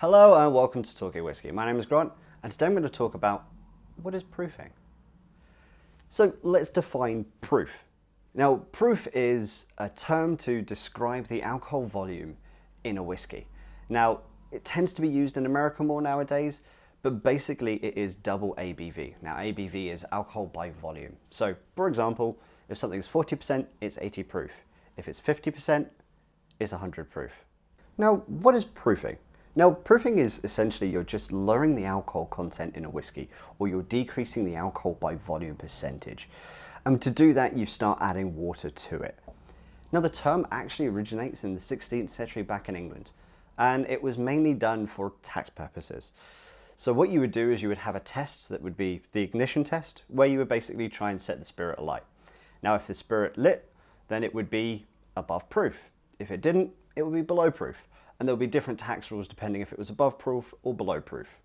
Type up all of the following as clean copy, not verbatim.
Hello and welcome to Talking Whisky. My name is Grant and today I'm going to talk about what is proofing. So let's define proof. Now proof is a term to describe the alcohol volume in a whiskey. Now it tends to be used in America more nowadays, but basically it is double ABV. Now ABV is alcohol by volume. So for example, if something's 40%, it's 80 proof. If it's 50%, it's 100 proof. Now what is proofing? Now, proofing is essentially you're just lowering the alcohol content in a whiskey, or you're decreasing the alcohol by volume percentage. And to do that, you start adding water to it. Now, the term actually originates in the 16th century back in England, and it was mainly done for tax purposes. So what you would do is you would have a test that would be the ignition test, where you would basically try and set the spirit alight. Now, if the spirit lit, then it would be above proof. If it didn't, it would be below proof. And there'll be different tax rules depending if it was above proof or below proof.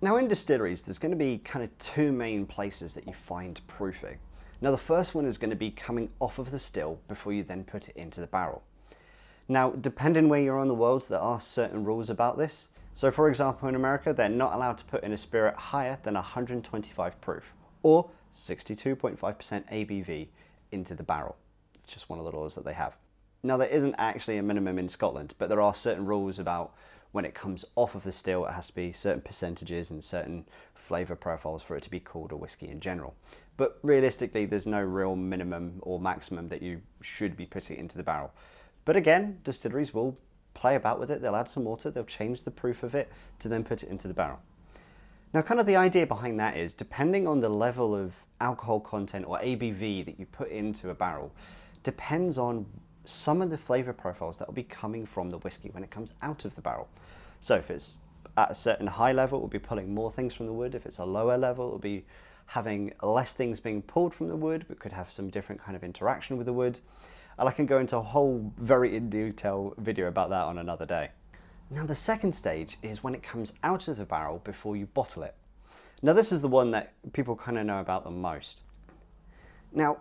Now in distilleries, there's going to be kind of two main places that you find proofing. Now the first one is going to be coming off of the still before you then put it into the barrel. Now depending where you're on the world, there are certain rules about this. So for example, in America, they're not allowed to put in a spirit higher than 125 proof or 62.5% ABV into the barrel. It's just one of the laws that they have. Now there isn't actually a minimum in Scotland, but there are certain rules about when it comes off of the still, it has to be certain percentages and certain flavour profiles for it to be called a whiskey in general. But realistically, there's no real minimum or maximum that you should be putting into the barrel. But again, distilleries will play about with it. They'll add some water, they'll change the proof of it to then put it into the barrel. Now kind of the idea behind that is depending on the level of alcohol content or ABV that you put into a barrel, depends on some of the flavour profiles that will be coming from the whiskey when it comes out of the barrel. So if it's at a certain high level, it will be pulling more things from the wood. If it's a lower level, it will be having less things being pulled from the wood, but could have some different kind of interaction with the wood. And I can go into a whole very in detail video about that on another day. Now the second stage is when it comes out of the barrel before you bottle it. Now this is the one that people kind of know about the most. Now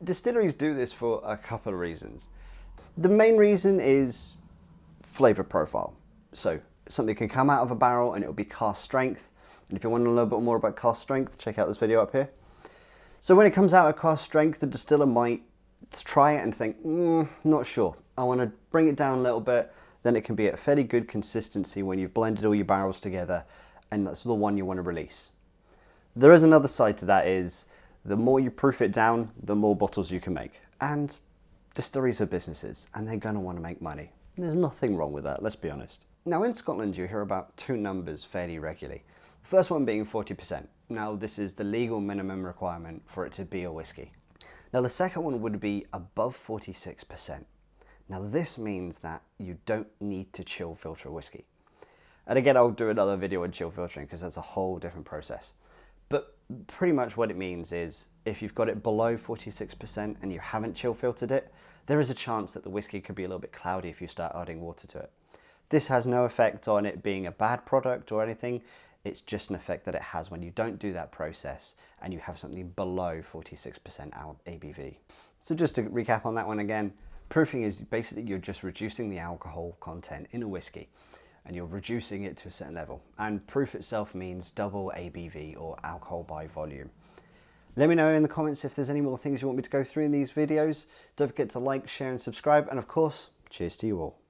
distilleries do this for a couple of reasons. The main reason is flavour profile. So something can come out of a barrel and it will be cask strength. And if you want to know a little bit more about cask strength, check out this video up here. So when it comes out of cask strength, the distiller might try it and think, not sure. I want to bring it down a little bit. Then it can be at a fairly good consistency when you've blended all your barrels together, and that's the one you want to release. There is another side to that is the more you proof it down, the more bottles you can make. And distilleries are businesses and they're going to want to make money. There's nothing wrong with that, let's be honest. Now in Scotland you hear about two numbers fairly regularly. The first one being 40%. Now this is the legal minimum requirement for it to be a whiskey. Now the second one would be above 46%. Now this means that you don't need to chill filter a whiskey. And again, I'll do another video on chill filtering because that's a whole different process. But pretty much what it means is if you've got it below 46% and you haven't chill filtered it, there is a chance that the whiskey could be a little bit cloudy if you start adding water to it. This has no effect on it being a bad product or anything. It's just an effect that it has when you don't do that process and you have something below 46% ABV. So just to recap on that one again, proofing is basically you're just reducing the alcohol content in a whiskey and you're reducing it to a certain level. And proof itself means double ABV or alcohol by volume. Let me know in the comments if there's any more things you want me to go through in these videos. Don't forget to like, share and subscribe. And of course, cheers to you all.